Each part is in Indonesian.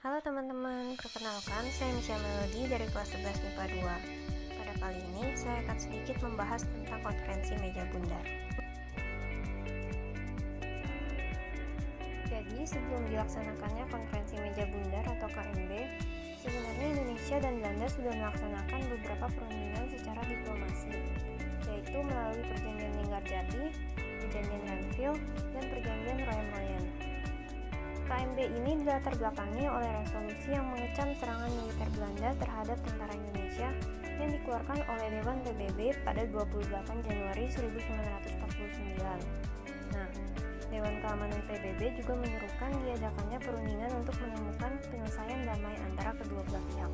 Halo teman-teman, perkenalkan saya Misha Melody dari kelas 11 MIPA 2. Pada kali ini saya akan sedikit membahas tentang konferensi meja bundar. Jadi sebelum dilaksanakannya konferensi meja bundar atau KMB, sebenarnya Indonesia dan Belanda sudah melaksanakan beberapa perundingan secara diplomasi, yaitu melalui Perjanjian Linggarjati, Perjanjian Renville, dan Perjanjian Royan-Royan. KMB ini dilatar belakangi oleh resolusi yang mengecam serangan militer Belanda terhadap tentara Indonesia yang dikeluarkan oleh Dewan PBB pada 28 Januari 1949. Nah, Dewan Keamanan PBB juga menyerukan diadakannya perundingan untuk menemukan penyelesaian damai antara kedua belah pihak.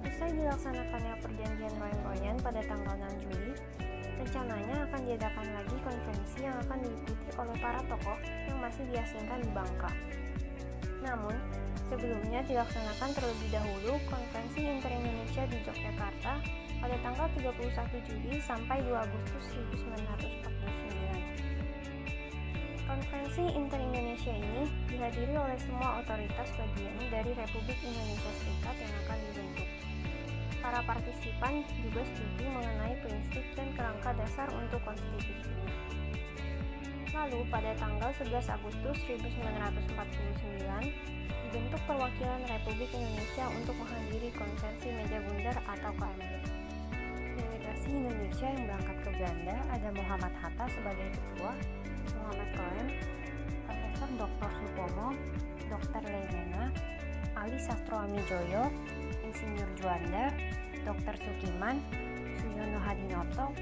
Usai dilaksanakannya Perjanjian Royan-Royan pada tanggal 6 Juli, rencananya akan diadakan lagi konferensi yang akan diikuti oleh para tokoh yang masih diasingkan di Bangka. Namun, sebelumnya dilaksanakan terlebih dahulu konferensi inter-Indonesia di Yogyakarta pada tanggal 31 Juli sampai 2 Agustus 1949. Konferensi inter-Indonesia ini dihadiri oleh semua otoritas bagian dari Republik Indonesia Serikat yang akan dibentuk. Para partisipan juga setuju mengenai prinsip dan kerangka dasar untuk konstitusinya. Lalu pada tanggal 11 Agustus 1949, dibentuk perwakilan Republik Indonesia untuk menghadiri konferensi meja bundar atau KMB. Delegasi Indonesia yang berangkat ke Belanda ada Muhammad Hatta sebagai ketua, Muhammad Roem, Profesor Dr. Supomo, Dr. Leimena, Ali Sastroamijoyo, Insinyur Juanda, Dr. Sukiman, Suyono Hadinoto,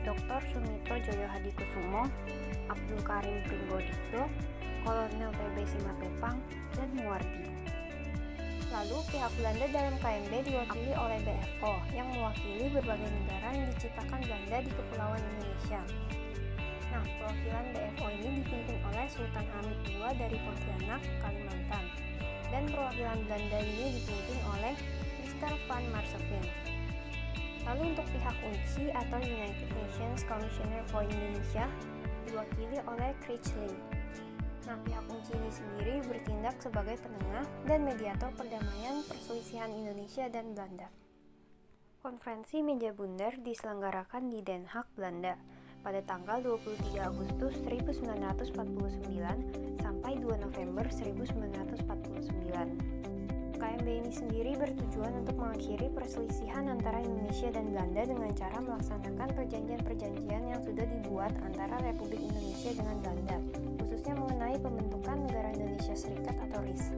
Dr. Sumitro Joyo Hadikusumo, Abdul Karim Pringgodikdo, Kolonel PB Simatupang, dan Muwardi. Lalu pihak Belanda dalam KMB diwakili oleh BFO yang mewakili berbagai negara yang diciptakan Belanda di Kepulauan Indonesia. Nah, perwakilan BFO ini dipimpin oleh Sultan Hamid II dari Pontianak, Kalimantan, dan perwakilan Belanda ini dipimpin oleh Mr. Van Marseveen. Lalu untuk pihak UNCI atau United Nations Commissioner for Indonesia diwakili oleh Critchley. Nah, pihak UNCI ini sendiri bertindak sebagai penengah dan mediator perdamaian perselisihan Indonesia dan Belanda. Konferensi meja bundar diselenggarakan di Den Haag, Belanda pada tanggal 23 Agustus 1949 sampai 2 November 1949. KMB ini sendiri bertujuan untuk mengakhiri perselisihan antara Indonesia dan Belanda dengan cara melaksanakan perjanjian-perjanjian yang sudah dibuat antara Republik Indonesia dengan Belanda, khususnya mengenai pembentukan Negara Indonesia Serikat atau RIS.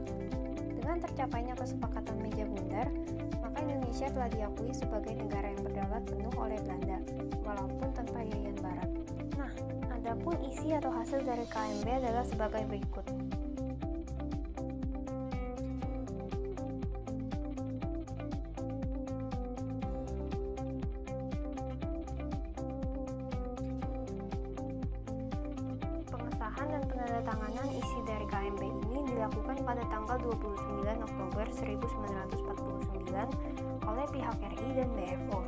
Dengan tercapainya kesepakatan meja bundar, maka Indonesia telah diakui sebagai negara yang berdaulat penuh oleh Belanda, walaupun tanpa Irian Barat. Nah, adapun isi atau hasil dari KMB adalah sebagai berikut. Pengesahan dan penandatanganan isi dari KMB ini dilakukan pada tanggal 29 Oktober 1949 oleh pihak RI dan BFO.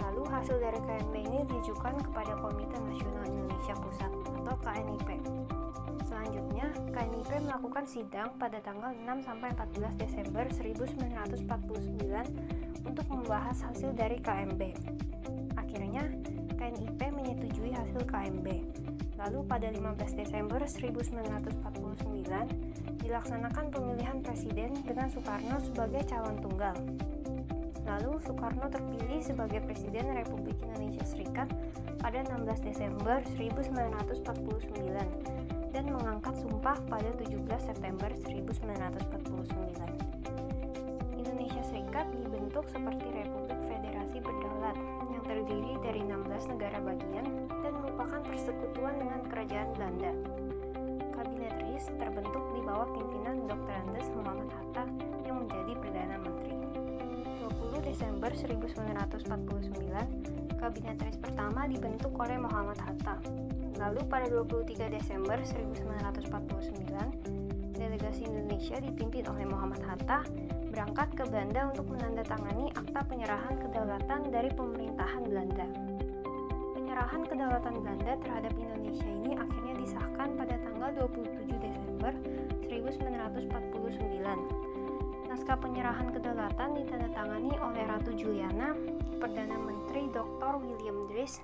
Lalu hasil dari KMB ini diajukan kepada Komite Nasional Indonesia Pusat atau KNIP. Selanjutnya, KNIP melakukan sidang pada tanggal 6-14 Desember 1949 untuk membahas hasil dari KMB. Akhirnya, KNIP menyetujui hasil KMB. Lalu pada 15 Desember 1949 dilaksanakan pemilihan presiden dengan Soekarno sebagai calon tunggal. Lalu Soekarno terpilih sebagai Presiden Republik Indonesia Serikat pada 16 Desember 1949 dan mengangkat sumpah pada 17 September 1949. Indonesia Serikat dibentuk seperti Republik Federasi Berdaulat yang terdiri dari 16 negara bagian dan merupakan persekutuan dengan Kerajaan Belanda. Kabinet RIS terbentuk di bawah pimpinan Dr. Andes Muhammad Hatta yang menjadi Perdana Menteri. 20 Desember 1949, Kabinet RIS pertama dibentuk oleh Muhammad Hatta. Lalu pada 23 Desember 1949, delegasi Indonesia dipimpin oleh Muhammad Hatta berangkat ke Belanda untuk menandatangani akta penyerahan kedaulatan dari pemerintahan Belanda. Penyerahan kedaulatan Belanda terhadap Indonesia ini akhirnya disahkan pada tanggal 27 Desember Oktober 1949. Naskah penyerahan kedaulatan ditandatangani oleh Ratu Juliana, Perdana Menteri Dr. William Drees,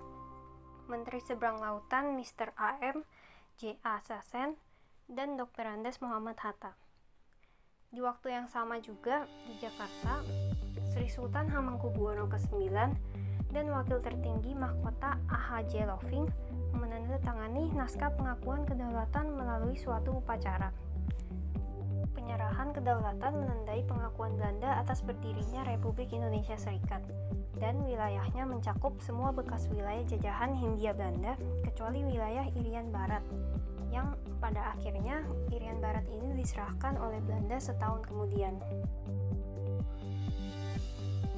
Menteri Seberang Lautan Mr. A.M. J.A. Sassen, dan Dr. Andes Muhammad Hatta. Di waktu yang sama juga, di Jakarta, Sri Sultan Hamengkubuwono ke-9 dan Wakil Tertinggi Mahkota A.H.J. Loving menandatangani naskah pengakuan kedaulatan melalui suatu upacara. Penyerahan kedaulatan menandai pengakuan Belanda atas berdirinya Republik Indonesia Serikat, dan wilayahnya mencakup semua bekas wilayah jajahan Hindia Belanda kecuali wilayah Irian Barat, yang pada akhirnya Irian Barat ini diserahkan oleh Belanda setahun kemudian.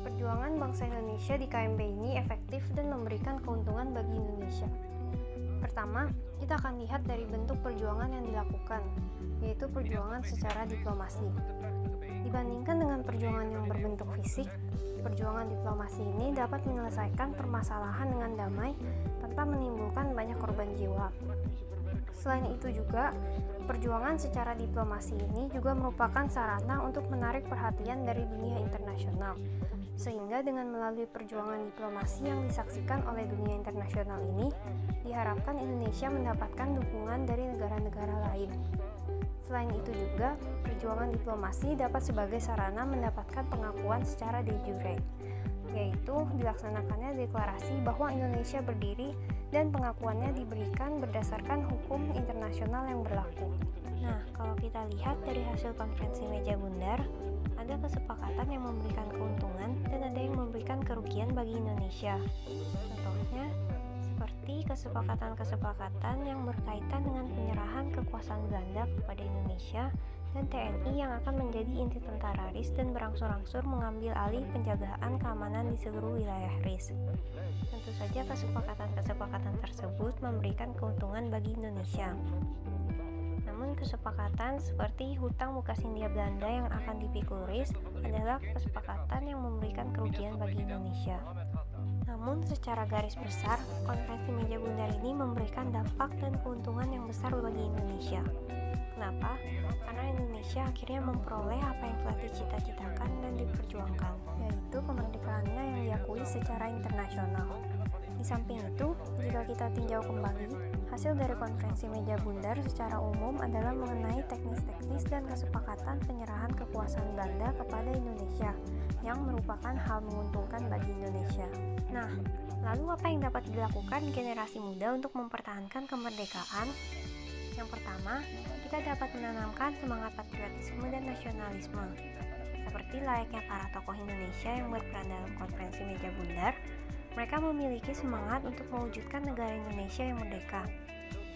Perjuangan bangsa Indonesia di KMP ini efektif dan memberikan keuntungan bagi Indonesia. Pertama, kita akan lihat dari bentuk perjuangan yang dilakukan, yaitu perjuangan secara diplomasi. Dibandingkan dengan perjuangan yang berbentuk fisik, perjuangan diplomasi ini dapat menyelesaikan permasalahan dengan damai tanpa menimbulkan banyak korban jiwa. Selain itu juga, perjuangan secara diplomasi ini juga merupakan sarana untuk menarik perhatian dari dunia internasional. Sehingga dengan melalui perjuangan diplomasi yang disaksikan oleh dunia internasional ini, diharapkan Indonesia mendapatkan dukungan dari negara-negara lain. Selain itu juga, perjuangan diplomasi dapat sebagai sarana mendapatkan pengakuan secara de jure, yaitu dilaksanakannya deklarasi bahwa Indonesia berdiri dan pengakuannya diberikan berdasarkan hukum internasional yang berlaku. Nah, kalau kita lihat dari hasil konferensi meja bundar, ada kesepakatan yang memberikan keuntungan dan ada yang memberikan kerugian bagi Indonesia. Contohnya, seperti kesepakatan-kesepakatan yang berkaitan dengan penyerahan kekuasaan Belanda kepada Indonesia dan TNI yang akan menjadi inti tentara RIS dan berangsur-angsur mengambil alih penjagaan keamanan di seluruh wilayah RIS. Tentu saja kesepakatan-kesepakatan tersebut memberikan keuntungan bagi Indonesia. Namun kesepakatan seperti hutang bekas Hindia Belanda yang akan dipikul RIS adalah kesepakatan yang memberikan kerugian bagi Indonesia. Namun secara garis besar, konferensi meja bundar ini memberikan dampak dan keuntungan yang besar bagi Indonesia. Kenapa? Karena Indonesia akhirnya memperoleh apa yang telah dicita-citakan dan diperjuangkan, yaitu kemerdekaannya yang diakui secara internasional. Di samping itu, jika kita tinjau kembali, hasil dari konferensi meja bundar secara umum adalah mengenai teknis-teknis dan kesepakatan penyerahan kekuasaan Belanda kepada Indonesia, yang merupakan hal menguntungkan bagi Indonesia. Nah, lalu apa yang dapat dilakukan generasi muda untuk mempertahankan kemerdekaan? Yang pertama, kita dapat menanamkan semangat patriotisme dan nasionalisme. Seperti layaknya para tokoh Indonesia yang berperan dalam konferensi meja bundar, mereka memiliki semangat untuk mewujudkan negara Indonesia yang merdeka.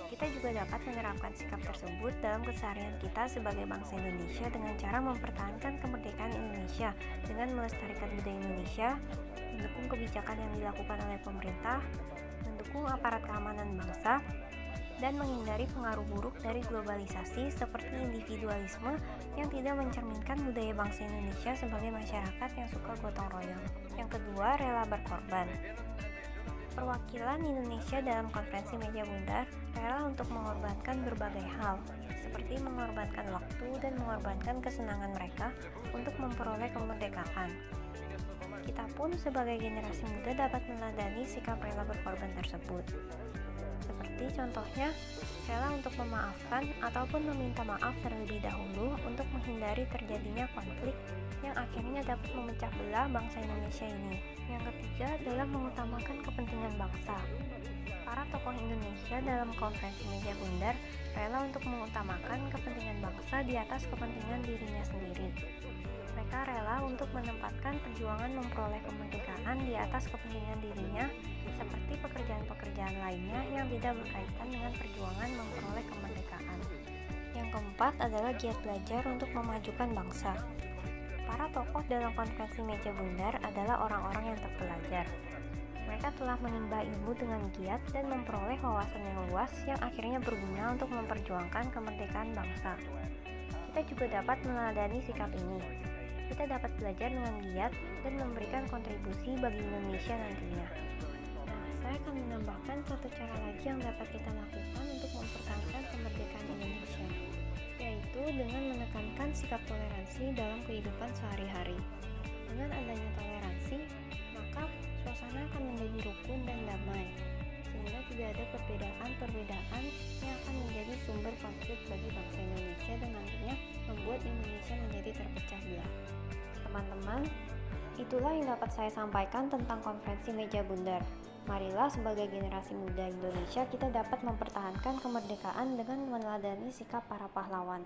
Kita juga dapat menerapkan sikap tersebut dalam keseharian kita sebagai bangsa Indonesia dengan cara mempertahankan kemerdekaan Indonesia dengan melestarikan budaya Indonesia, mendukung kebijakan yang dilakukan oleh pemerintah, mendukung aparat keamanan bangsa, dan menghindari pengaruh buruk dari globalisasi seperti individualisme yang tidak mencerminkan budaya bangsa Indonesia sebagai masyarakat yang suka gotong royong. Yang kedua, rela berkorban. Perwakilan Indonesia dalam konferensi meja bundar rela untuk mengorbankan berbagai hal, seperti mengorbankan waktu dan mengorbankan kesenangan mereka untuk memperoleh kemerdekaan. Kita pun sebagai generasi muda dapat meneladani sikap rela berkorban tersebut. Seperti contohnya, rela untuk memaafkan ataupun meminta maaf terlebih dahulu untuk menghindari terjadinya konflik yang akhirnya dapat memecah belah bangsa Indonesia ini. Yang ketiga adalah mengutamakan kepentingan bangsa. Para tokoh Indonesia dalam konferensi meja bundar rela untuk mengutamakan kepentingan bangsa di atas kepentingan dirinya sendiri. Mereka rela untuk menempatkan perjuangan memperoleh kemerdekaan di atas kepentingan dirinya, seperti pekerjaan-pekerjaan lainnya yang tidak berkaitan dengan perjuangan memperoleh kemerdekaan. Yang keempat adalah giat belajar untuk memajukan bangsa. Para tokoh dalam konferensi meja bundar adalah orang-orang yang terpelajar. Mereka telah menimba ilmu dengan giat dan memperoleh wawasan yang luas yang akhirnya berguna untuk memperjuangkan kemerdekaan bangsa. Kita juga dapat meneladani sikap ini. Kita dapat belajar dengan giat dan memberikan kontribusi bagi Indonesia nantinya. Nah, saya akan menambahkan satu cara lagi yang dapat kita lakukan untuk mempertahankan kemerdekaan Indonesia, yaitu dengan menekankan sikap toleransi dalam kehidupan sehari-hari. Dengan adanya toleransi, maka suasana akan menjadi rukun dan damai, sehingga tidak ada perbedaan-perbedaan yang akan menjadi sumber konflik bagi bangsa Indonesia dan nantinya membuat Indonesia menjadi terpecah belah. Teman-teman, itulah yang dapat saya sampaikan tentang konferensi meja bundar. Marilah sebagai generasi muda Indonesia kita dapat mempertahankan kemerdekaan dengan meneladani sikap para pahlawan.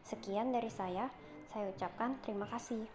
Sekian dari saya ucapkan terima kasih.